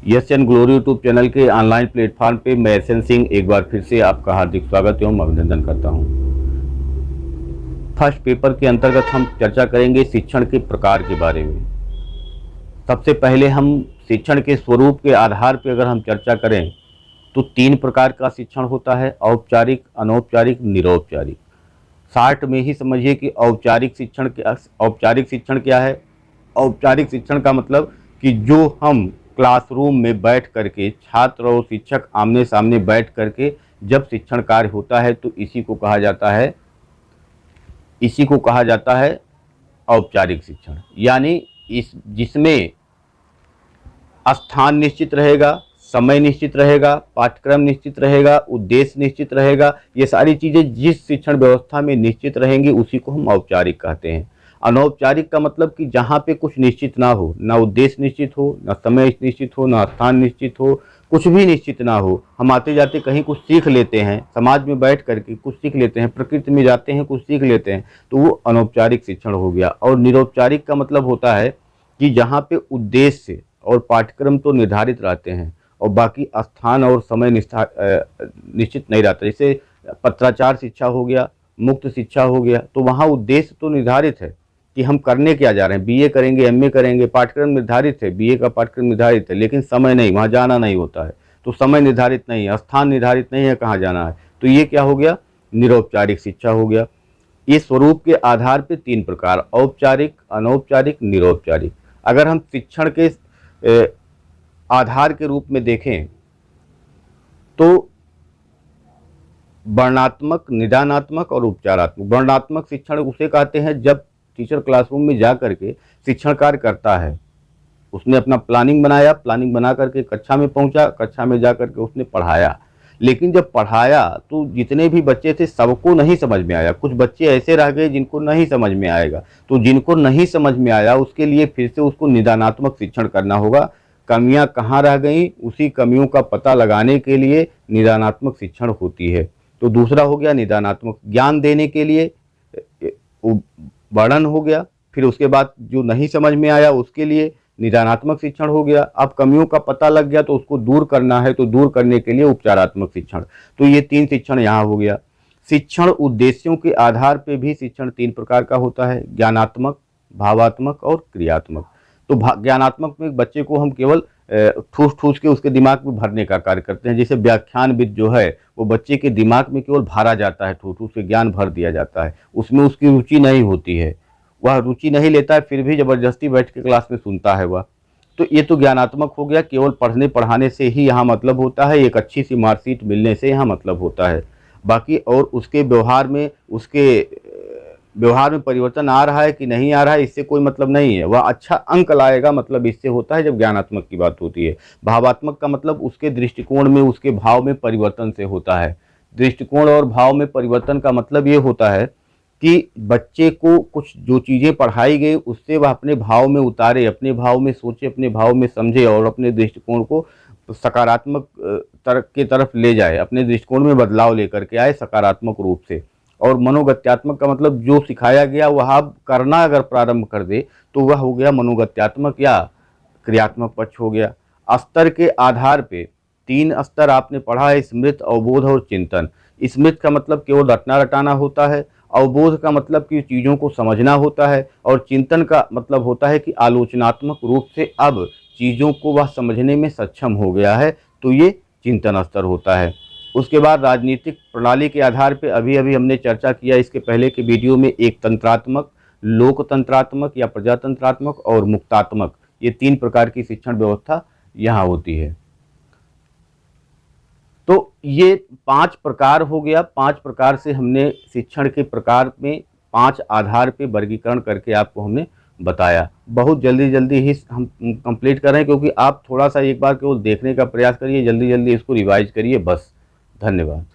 Yes and glory YouTube channel के online platform पे मैं एस एन सिंह एक बार फिर से आपका हार्दिक स्वागत एवं अभिनंदन करता हूं। फर्स्ट पेपर के अंतर्गत हम चर्चा करेंगे शिक्षण के प्रकार के बारे में। सबसे पहले हम शिक्षण के स्वरूप के आधार पर अगर हम चर्चा करें तो 3 प्रकार का शिक्षण होता है, औपचारिक, अनौपचारिक, निरौपचारिक। शॉर्ट में ही समझिए कि औपचारिक शिक्षण क्या है। औपचारिक शिक्षण का मतलब कि जो हम क्लासरूम में बैठ करके छात्र और शिक्षक आमने सामने बैठ करके जब शिक्षण कार्य होता है तो इसी को कहा जाता है औपचारिक शिक्षण। यानी जिसमें स्थान निश्चित रहेगा, समय निश्चित रहेगा, पाठ्यक्रम निश्चित रहेगा, उद्देश्य निश्चित रहेगा। ये सारी चीज़ें जिस शिक्षण व्यवस्था में निश्चित रहेंगी उसी को हम औपचारिक कहते हैं। अनौपचारिक का मतलब कि जहाँ पे कुछ निश्चित ना हो, ना उद्देश्य निश्चित हो, ना समय निश्चित हो, ना स्थान निश्चित हो, कुछ भी निश्चित ना हो। हम आते जाते कहीं कुछ सीख लेते हैं, समाज में बैठ करके कुछ सीख लेते हैं, प्रकृति में जाते हैं कुछ सीख लेते हैं, तो वो अनौपचारिक शिक्षण हो गया। और निरौपचारिक का मतलब होता है कि जहाँ पे उद्देश्य और पाठ्यक्रम तो निर्धारित रहते हैं और बाकी स्थान और समय निश्चित नहीं रहता। जैसे पत्राचार शिक्षा हो गया, मुक्त शिक्षा हो गया, तो वहाँ उद्देश्य तो निर्धारित है कि हम करने क्या जा रहे हैं, बीए करेंगे, एमए करेंगे, पाठ्यक्रम निर्धारित है, बीए का पाठ्यक्रम निर्धारित है, लेकिन समय नहीं, वहाँ जाना नहीं होता है। तो समय निर्धारित नहीं है, स्थान निर्धारित नहीं है कहाँ जाना है, तो ये क्या हो गया, निरौपचारिक शिक्षा हो गया। इस स्वरूप के आधार पर 3 प्रकार, औपचारिक, अनौपचारिक, निरौपचारिक। अगर हम शिक्षण के आधार के रूप में देखें तो वर्णनात्मक, निदानात्मक और उपचारात्मक। वर्णनात्मक शिक्षण उसे कहते हैं जब टीचर क्लासरूम में जा करके शिक्षण कार्य करता है, उसने अपना प्लानिंग बनाया, प्लानिंग बना करके कक्षा में पहुंचा, कक्षा में जा करके उसने पढ़ाया। लेकिन जब पढ़ाया तो जितने भी बच्चे थे सबको नहीं समझ में आया। कुछ बच्चे ऐसे रह गए जिनको नहीं समझ में आएगा, तो जिनको नहीं समझ में आया उसके लिए फिर से उसको निदानात्मक शिक्षण करना होगा। कमियां कहाँ रह गई, उसी कमियों का पता लगाने के लिए निदानात्मक शिक्षण होती है। तो दूसरा हो गया निदानात्मक, ज्ञान देने के लिए वर्णन हो गया। फिर उसके बाद जो नहीं समझ में आया उसके लिए निदानात्मक शिक्षण हो गया। अब कमियों का पता लग गया तो उसको दूर करना है, तो दूर करने के लिए उपचारात्मक शिक्षण। तो ये 3 शिक्षण यहाँ हो गया। शिक्षण उद्देश्यों के आधार पर भी शिक्षण 3 प्रकार का होता है, ज्ञानात्मक, भावात्मक और क्रियात्मक। तो ज्ञानात्मक में बच्चे को हम केवल ठूस के उसके दिमाग में भरने का कार्य करते हैं। जैसे व्याख्यानविद जो है वो बच्चे के दिमाग में केवल भरा जाता है, ठूस के ज्ञान भर दिया जाता है, उसमें उसकी रुचि नहीं होती है, वह रुचि नहीं लेता है, फिर भी जबरदस्ती बैठ के क्लास में सुनता है वह। तो ये तो ज्ञानात्मक हो गया, केवल पढ़ने पढ़ाने से ही यहाँ मतलब होता है, एक अच्छी सी मार्कशीट मिलने से यहाँ मतलब होता है। बाकी और उसके व्यवहार में परिवर्तन आ रहा है कि नहीं आ रहा है, इससे कोई मतलब नहीं है। वह अच्छा अंक लाएगा, मतलब इससे होता है जब ज्ञानात्मक की बात होती है। भावात्मक का मतलब उसके दृष्टिकोण में, उसके भाव में परिवर्तन से होता है। दृष्टिकोण और भाव में परिवर्तन का मतलब ये होता है कि बच्चे को कुछ जो चीज़ें पढ़ाई गई उससे वह अपने भाव में उतारे, अपने भाव में सोचे, अपने भाव में समझे और अपने दृष्टिकोण को सकारात्मक की तरफ ले जाए, अपने दृष्टिकोण में बदलाव लेकर के आए सकारात्मक रूप से। और मनोगत्यात्मक का मतलब जो सिखाया गया वह आप करना अगर प्रारंभ कर दे तो वह हो गया मनोगत्यात्मक या क्रियात्मक पक्ष हो गया। स्तर के आधार पे 3 स्तर आपने पढ़ा है, स्मृत, अवबोध और चिंतन। स्मृत का मतलब केवल रटना रटाना होता है, अवबोध का मतलब कि चीज़ों को समझना होता है, और चिंतन का मतलब होता है कि आलोचनात्मक रूप से अब चीज़ों को वह समझने में सक्षम हो गया है, तो ये चिंतन स्तर होता है। उसके बाद राजनीतिक प्रणाली के आधार पर अभी हमने चर्चा किया इसके पहले के वीडियो में, एक तंत्रात्मक, लोकतंत्रात्मक या प्रजातंत्रात्मक और मुक्तात्मक, ये 3 प्रकार की शिक्षण व्यवस्था यहाँ होती है। तो ये 5 प्रकार हो गया। 5 प्रकार से हमने शिक्षण के प्रकार में 5 आधार पे वर्गीकरण करके आपको हमने बताया। बहुत जल्दी ही हम कंप्लीट कर रहे हैं, क्योंकि आप थोड़ा सा एक बार केवल देखने का प्रयास करिए, जल्दी इसको रिवाइज करिए बस। धन्यवाद।